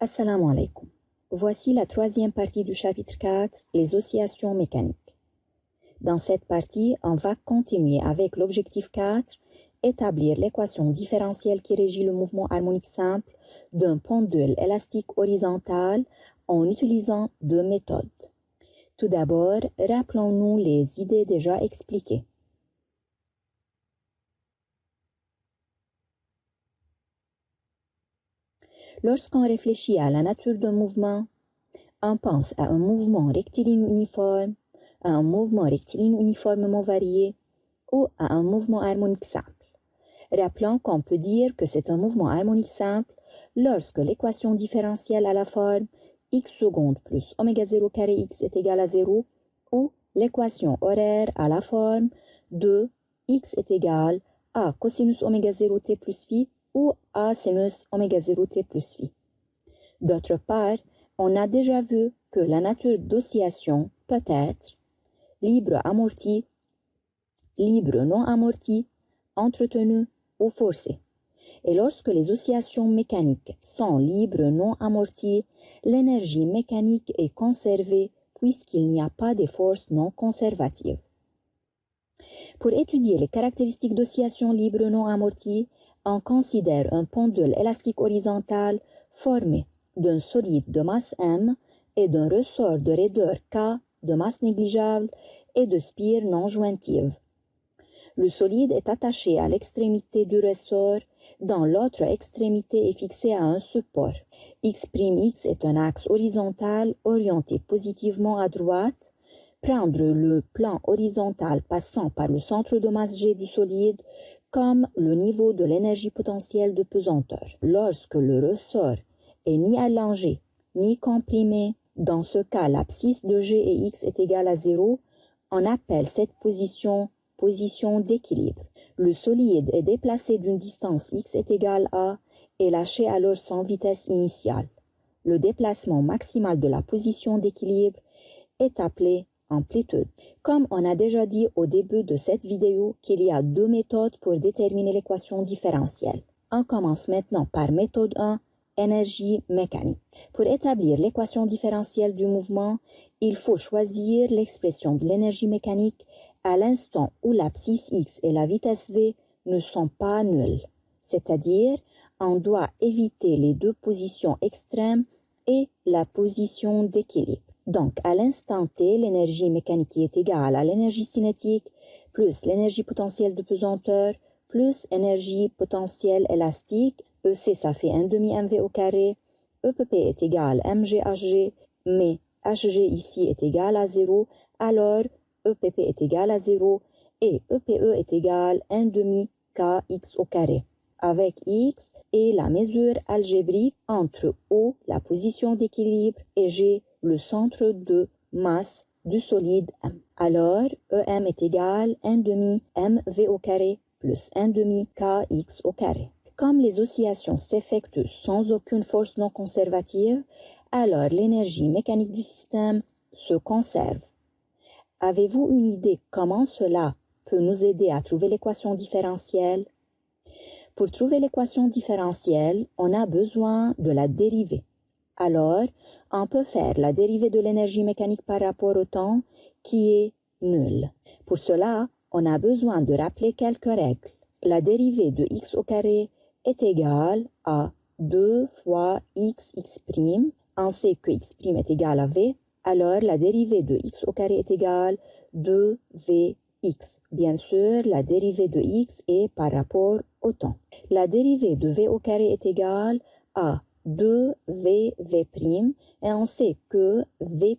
Assalamu alaikum. Voici la troisième partie du chapitre 4, les oscillations mécaniques. Dans cette partie, on va continuer avec l'objectif 4, établir l'équation différentielle qui régit le mouvement harmonique simple d'un pendule élastique horizontal en utilisant deux méthodes. Tout d'abord, rappelons-nous les idées déjà expliquées. Lorsqu'on réfléchit à la nature d'un mouvement, on pense à un mouvement rectiligne uniforme, à un mouvement rectiligne uniformément varié ou à un mouvement harmonique simple. Rappelons qu'on peut dire que c'est un mouvement harmonique simple lorsque l'équation différentielle a la forme x seconde plus oméga 0 carré x est égal à 0 ou l'équation horaire a la forme de x est égal à cosinus oméga 0 t plus phi ou a sinus oméga 0 t plus phi. D'autre part, on a déjà vu que la nature d'oscillation peut être libre amorti, libre non amorti, entretenu ou forcé. Et lorsque les oscillations mécaniques sont libres non amorties, l'énergie mécanique est conservée puisqu'il n'y a pas de forces non conservatives. Pour étudier les caractéristiques d'oscillation libre non amortie, on considère un pendule élastique horizontal formé d'un solide de masse M et d'un ressort de raideur K de masse négligeable et de spire non jointive. Le solide est attaché à l'extrémité du ressort, dont l'autre extrémité est fixée à un support. X' est un axe horizontal orienté positivement à droite. Prendre le plan horizontal passant par le centre de masse G du solide comme le niveau de l'énergie potentielle de pesanteur. Lorsque le ressort est ni allongé ni comprimé, dans ce cas l'abscisse de G et X est égale à 0, on appelle cette position d'équilibre. Le solide est déplacé d'une distance x est égale à et lâché alors sans vitesse initiale. Le déplacement maximal de la position d'équilibre est appelé amplitude. Comme on a déjà dit au début de cette vidéo qu'il y a deux méthodes pour déterminer l'équation différentielle. On commence maintenant par méthode 1, énergie mécanique. Pour établir l'équation différentielle du mouvement, il faut choisir l'expression de l'énergie mécanique à l'instant où l'abscisse x et la vitesse v ne sont pas nulles. C'est-à-dire, on doit éviter les deux positions extrêmes et la position d'équilibre. Donc, à l'instant t, l'énergie mécanique est égale à l'énergie cinétique plus l'énergie potentielle de pesanteur plus énergie potentielle élastique. EC, ça fait 1 demi mv au carré. EPP est égal à mg/hg, mais hg ici est égal à 0, alors EPP est égal à 0 et EPE est égal à 1 demi kx au carré, avec x et la mesure algébrique entre O, la position d'équilibre, et G, le centre de masse du solide M. Alors, EM est égal à 1 demi mv au carré plus 1 demi kx au carré. Comme les oscillations s'effectuent sans aucune force non conservative, alors l'énergie mécanique du système se conserve. Avez-vous une idée comment cela peut nous aider à trouver l'équation différentielle? Pour trouver l'équation différentielle, on a besoin de la dérivée. Alors, on peut faire la dérivée de l'énergie mécanique par rapport au temps qui est nulle. Pour cela, on a besoin de rappeler quelques règles. La dérivée de x au carré est égale à 2 fois x prime. On sait que x' est égal à v. Alors, la dérivée de x au carré est égale à 2vx. Bien sûr, la dérivée de x est par rapport au temps. La dérivée de v au carré est égale à 2vv' et on sait que v'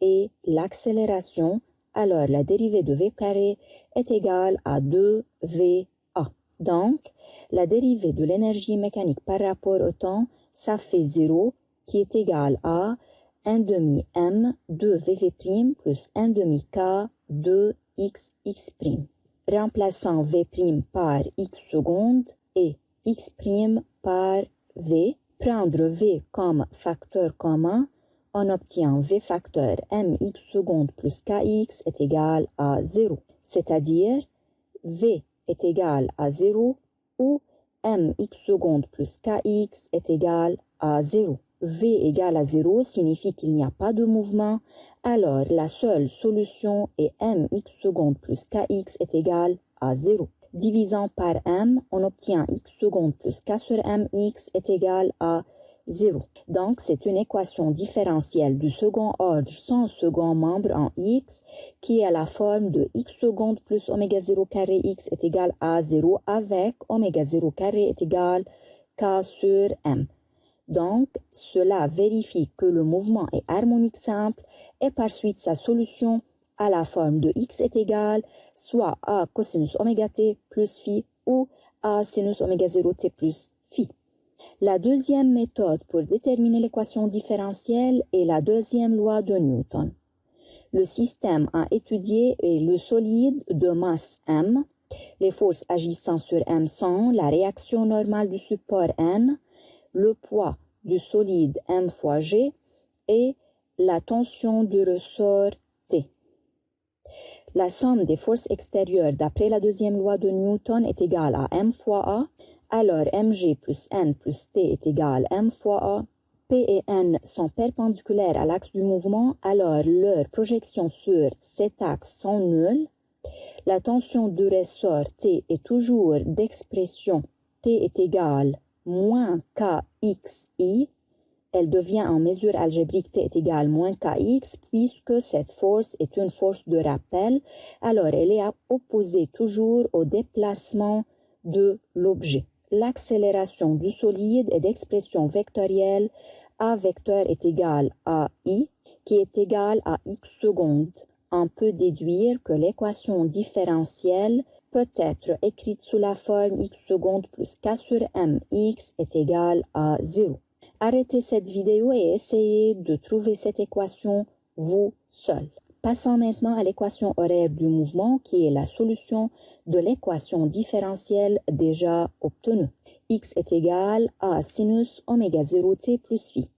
est l'accélération. Alors, la dérivée de v carré est égale à 2va. Donc, la dérivée de l'énergie mécanique par rapport au temps, ça fait 0 qui est égal à 1 demi m 2vv' plus 1 demi k 2x'. Remplaçant v' par x seconde et x' par v, prendre v comme facteur commun, on obtient v facteur mx seconde plus kx est égal à 0. C'est-à-dire, v est égal à 0 ou mx seconde plus kx est égal à 0. V égale à 0 signifie qu'il n'y a pas de mouvement, alors la seule solution est mx secondes plus kx est égal à 0. Divisant par m, on obtient x secondes plus k sur mx est égal à 0. Donc, c'est une équation différentielle du second ordre sans second membre en x qui est à la forme de x secondes plus oméga 0 carré x est égal à 0 avec oméga 0 carré est égal k sur m. Donc, cela vérifie que le mouvement est harmonique simple et par suite sa solution à la forme de x est égal soit a cosinus oméga t plus phi ou a sinus oméga 0 t plus phi. La deuxième méthode pour déterminer l'équation différentielle est la deuxième loi de Newton. Le système à étudier est le solide de masse m. Les forces agissant sur m sont la réaction normale du support n, le poids du solide m fois g et la tension du ressort T. La somme des forces extérieures d'après la deuxième loi de Newton est égale à m fois a, alors mg plus n plus t est égal à m fois a. P et n sont perpendiculaires à l'axe du mouvement, alors leurs projections sur cet axe sont nulles. La tension du ressort T est toujours d'expression T est égal moins kxi. Elle devient en mesure algébrique T est égal moins kx puisque cette force est une force de rappel, alors elle est opposée toujours au déplacement de l'objet. L'accélération du solide est d'expression vectorielle A vecteur est égal à I qui est égal à x secondes. On peut déduire que l'équation différentielle peut être écrite sous la forme x secondes plus k sur mx est égal à 0. Arrêtez cette vidéo et essayez de trouver cette équation vous seul. Passons maintenant à l'équation horaire du mouvement qui est la solution de l'équation différentielle déjà obtenue. X est égal à sinus oméga 0 t plus phi.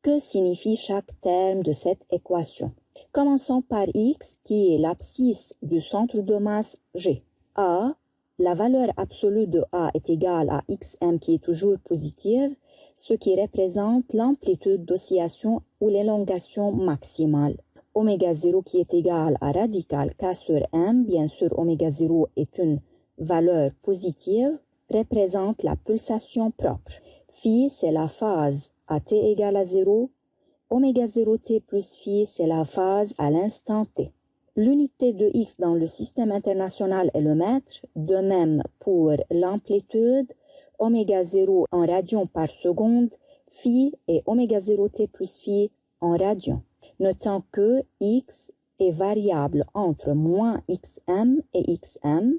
Que signifie chaque terme de cette équation? Commençons par x qui est l'abscisse du centre de masse G. A, la valeur absolue de A est égale à xm qui est toujours positive, ce qui représente l'amplitude d'oscillation ou l'élongation maximale. Oméga 0 qui est égal à radical k sur m, bien sûr oméga 0 est une valeur positive, représente la pulsation propre. Phi c'est la phase à t égale à 0, oméga 0 t plus phi c'est la phase à l'instant t. L'unité de x dans le système international est le mètre, de même pour l'amplitude, oméga 0 en radians par seconde, phi et oméga 0 t plus phi en radians. Notons que x est variable entre moins xm et xm.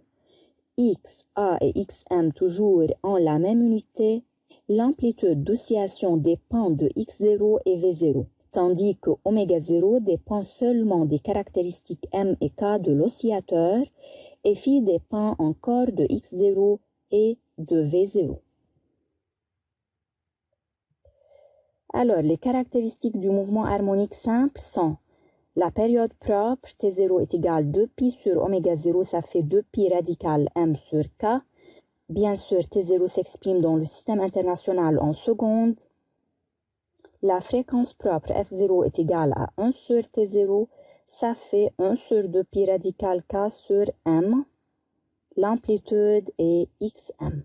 X, A et xm toujours ont la même unité. L'amplitude d'oscillation dépend de x0 et v0, tandis que oméga 0 dépend seulement des caractéristiques m et k de l'oscillateur et phi dépend encore de x0 et de v0. Alors, les caractéristiques du mouvement harmonique simple sont la période propre, T0 est égal à 2pi sur oméga 0, ça fait 2pi radical m sur k. Bien sûr, T0 s'exprime dans le système international en secondes. La fréquence propre F0 est égale à 1 sur T0, ça fait 1 sur 2pi radical k sur m. L'amplitude est xm.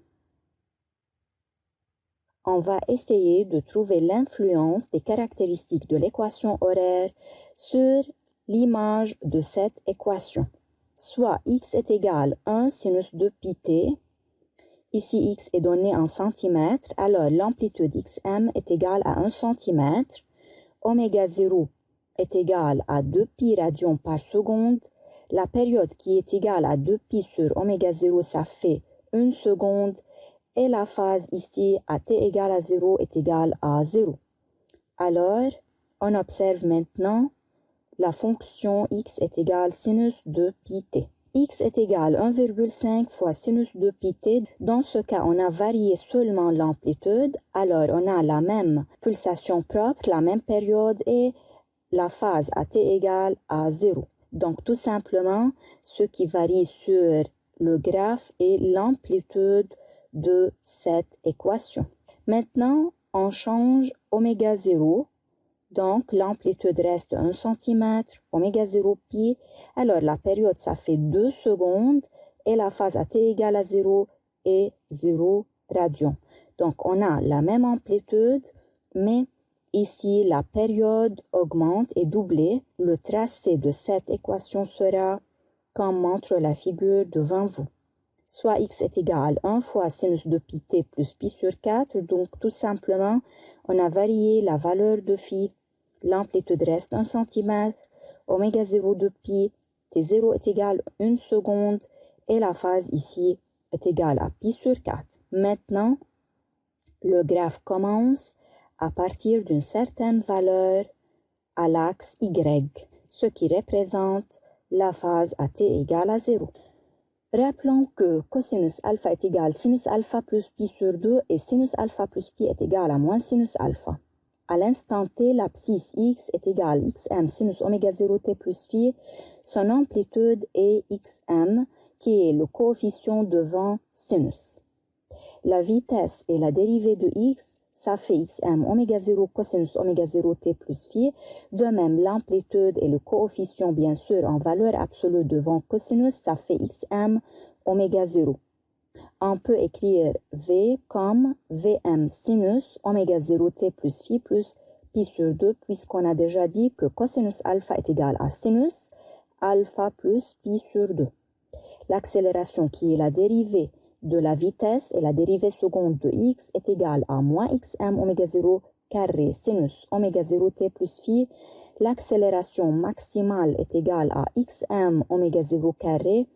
On va essayer de trouver l'influence des caractéristiques de l'équation horaire sur l'image de cette équation. Soit x est égal à 1 sinus de pi t. Ici, x est donné en centimètres, alors l'amplitude xm est égale à 1 centimètre. Oméga 0 est égal à 2pi radians par seconde. La période qui est égale à 2pi sur oméga 0, ça fait 1 seconde. Et la phase ici, à t égale à 0, est égale à 0. Alors, on observe maintenant la fonction x est égale sinus de pi t. X est égal à 1,5 fois sinus de pi t. Dans ce cas, on a varié seulement l'amplitude. Alors, on a la même pulsation propre, la même période et la phase à t égale à 0. Donc, tout simplement, ce qui varie sur le graphe est l'amplitude de cette équation. Maintenant, On change oméga 0, donc l'amplitude reste 1 cm, oméga 0 pi. Alors la période, ça fait 2 secondes et la phase à t égale à 0 est 0 radian. Donc on a la même amplitude, mais ici la période augmente et doublée. Le tracé de cette équation sera comme montre la figure devant vous. Soit x est égal à 1 fois sinus de pi t plus pi sur 4. Donc, tout simplement, on a varié la valeur de phi. L'amplitude reste 1 cm. Oméga 0 de pi, t0 est égal à 1 seconde. Et la phase ici est égale à pi sur 4. Maintenant, le graphe commence à partir d'une certaine valeur à l'axe y, ce qui représente la phase à t égale à 0. Rappelons que cosinus alpha est égal à sinus alpha plus pi sur 2 et sinus alpha plus pi est égal à moins sinus alpha. À l'instant t, l'abscisse x est égale à xm sinus oméga 0 t plus phi. Son amplitude est xm, qui est le coefficient devant sinus. La vitesse et la dérivée de x, ça fait xm oméga 0 cosinus oméga 0 t plus phi. De même, l'amplitude et le coefficient, bien sûr, en valeur absolue devant cosinus, ça fait xm oméga 0. On peut écrire v comme vm sinus oméga 0 t plus phi sur 2, puisqu'on a déjà dit que cosinus alpha est égal à sinus alpha plus pi sur 2. L'accélération, qui est la dérivée de la vitesse et la dérivée seconde de x, est égale à moins xm oméga 0 carré sinus oméga 0 t plus phi. L'accélération maximale est égale à xm oméga 0 carré.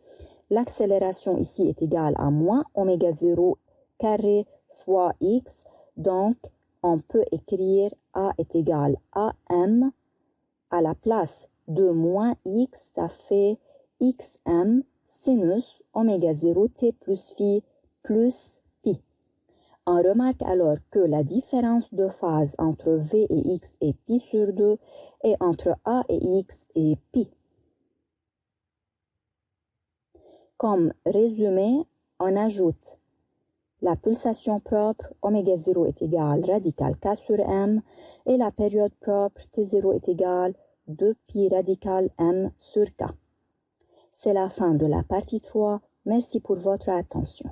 L'accélération ici est égale à moins oméga 0 carré fois x. Donc, on peut écrire a est égal à m. À la place de moins x, ça fait xm sinus oméga 0 t plus phi plus pi. On remarque alors que la différence de phase entre v et x est pi sur 2 et entre a et x est pi. Comme résumé, on ajoute la pulsation propre oméga 0 est égale radical k sur m et la période propre t0 est égale 2 pi radical m sur k. C'est la fin de la partie 3. Merci pour votre attention.